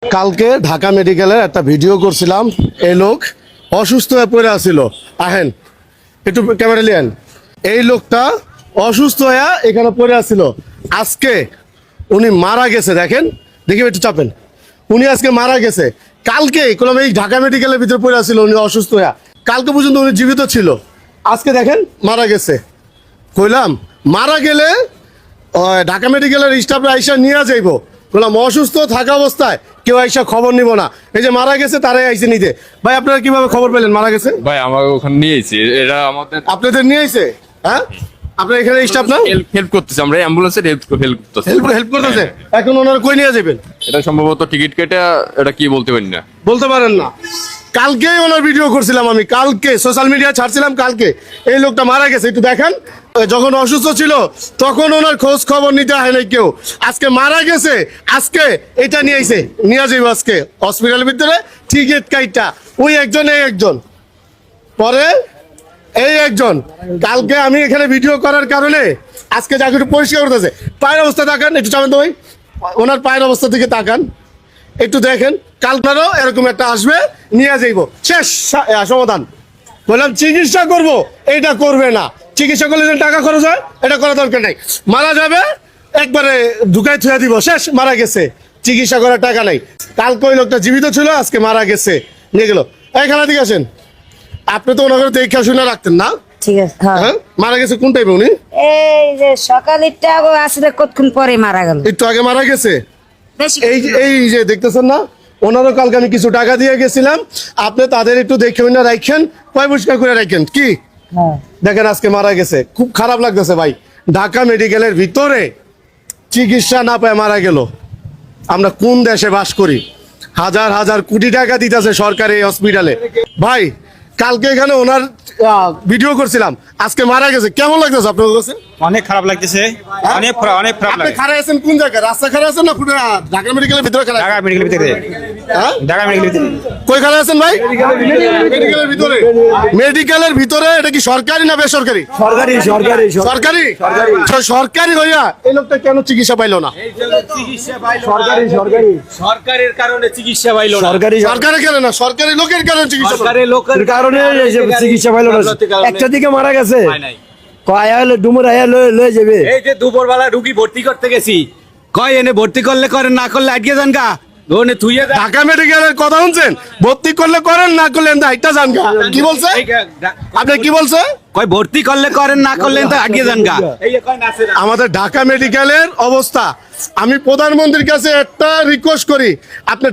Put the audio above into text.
কালকে ঢাকা মেডিকেলের একটা ভিডিও করছিলাম। এই লোক অসুস্থ হয়ে পড়ে আছিল। আহেন একটু ক্যামেরা লিয়েন। এই লোকটা অসুস্থ হয়ে এখানে পড়ে আছিল। আজকে উনি মারা গেছে। দেখেন, দেখি একটু চাপেন। উনি আজকে মারা গেছে। কালকে কোনো এই ঢাকা মেডিকেলের ভিতরে পড়ে আছিল উনি অসুস্থ হয়ে। কালকে পর্যন্ত উনি জীবিত ছিল, আজকে দেখেন মারা গেছে। কইলাম মারা গেলে ঢাকা মেডিকেলের স্টাফরা আইসা নিয়ে যাইব। বললাম অসুস্থ থাকা অবস্থায় কেউ আইসা খবর নিব না। এই যে মারা গেছে তারাই আইসে নিতে। ভাই আপনারা কিভাবে খবর পেলেন মারা গেছে? ভাই আমাকে ওখানে নিয়েছি, এরা আমাদের আপনাদের নিয়ে আইছে? হ্যাঁ, আপনার এখানে স্টাফ না হেল্প করতেছে, আমরা অ্যাম্বুলেন্সের হেল্প করতেছি। হেল্প করতেছে। এখন ওনারা কই নিয়ে যাবেন? এটা সম্ভবত টিকিট কেটে, এটা কি বলতে পারি না। বলতে পারেন না। কালকেই ওনার ভিডিও করছিলাম আমি, কালকে সোশ্যাল মিডিয়া ছাড়ছিলাম। কালকে এই লোকটা মারা গেছে, একটু দেখেন। যখন অসুস্থ ছিল তখন ওনার খোঁজ খবর নিতে হয় নাই কেউ। আজকে মারা গেছে, আজকে এটা নিয়ে আইছে, নিয়ে যাইব আজকে হসপিটালের ভিতরে। টিকিট কাইটা ওই একজন, এই একজন, পরে এই একজন। কালকে আমি এখানে ভিডিও করার কারণে আজকে যাকে একটু পরিষ্কার করতেছে। পায়ের অবস্থা তাকান, একটু চাবেন তো ভাই, ওনার পায়ের অবস্থা থেকে তাকান, একটু দেখেন। কালকেরও এরকম একটা আসবে, নিয়ে যাইব, শেষ সমাধান। বললাম চিকিৎসা করব, এইটা করবে না। চিকিৎসা করলে যে টাকা খরচ হয়, এটা করা দরকার নাই। মারা যাবে একবারে ঢুকাই থুয়া দিব, শেষ, মারা গেছে, চিকিৎসা করার টাকা নাই। কালকে ওই লোকটা জীবিত ছিল, আজকে মারা গেছে, নিয়ে গেল। এই খানা দিকে আসেন। আপনি তো ওনাকে দেখা শুনে রাখতেন না? ঠিক আছে। হ্যাঁ, মারা গেছে কোন টাইমে উনি? এই যে সকালেরটা আসলে কতক্ষণ পরে মারা গেল। একটু আগে মারা গেছে। বেশি এই যে দেখতেছেন না, ওনারও কালকে আমি কিছু টাকা দিয়ে গেছিলাম। আপনি তাদের একটু দেখে না রাখেন, পরিষ্কার করে রাখেন। কি হ্যাঁ, দেখেন আজকে মারা গেছে, খুব খারাপ লাগতেছে ভাই। ঢাকা মেডিকেলের ভিতরে চিকিৎসা না পায় মারা গেল। আমরা কোন দেশে বাস করি? হাজার হাজার কোটি টাকা দিতেছে সরকারি হসপিটালে। ভাই কালকে এখানে ওনার ভিডিও করছিলাম, আজকে মারা গেছে। কেমন লাগতেছে আপনার কাছে? অনেক খারাপ লাগতেছে, অনেক খারাপ আপনি লাগে। খারাপ আছেন কোন জায়গায়? রাস্তা খারাপ আছেন না ঢাকা মেডিকেলের ভিতরে খারাপ? ঢাকা মেডিকেল ভিতরে, হ্যাঁ, ঢাকা মেডিকেল ভিতরে। কই খারাপ আছেন ভাই? মেডিকেলের ভিতরে। মেডিকেলের ভিতরে এটা কি সরকারি না বেসরকারি? সরকারি সরকারি সরকারি। সরকারি হইয়া এই লোকটা কেন চিকিৎসা পাইলো না? সরকারি সরকারি সরকারের কারণে চিকিৎসা পাইল না। সরকারি সরকারের কারণে না, সরকারি লোকের কারণে চিকিৎসা পাইলো না। সরকারের লোকের কারণে চিকিৎসা পাইল না। একটা দিকে মারা গেছে, পায় নাই। কয় হলো ডুমুর আয়া লয়ে যাবে। এই যে দুপুরবেলা রুগী ভর্তি করতে গেছি, কয় এনে ভর্তি করলে করেন, না করলে আটকে যান গা, ওনে থুইয়ে দেন। ঢাকা মেডিকেলের কথা শুনছেন? ভর্তি করলে করেন, না করলে এটা জান গা। কি বলছে আপনি? কি বলছে? কয় ভর্তি করলে করেন, না করলে তো আটকে যান গা। এই যে কয় নাসির আমাদের ঢাকা মেডিকেলের অবস্থা, আমি প্রধানমন্ত্রীর কাছে একটা রিকোয়েস্ট করি, আপনি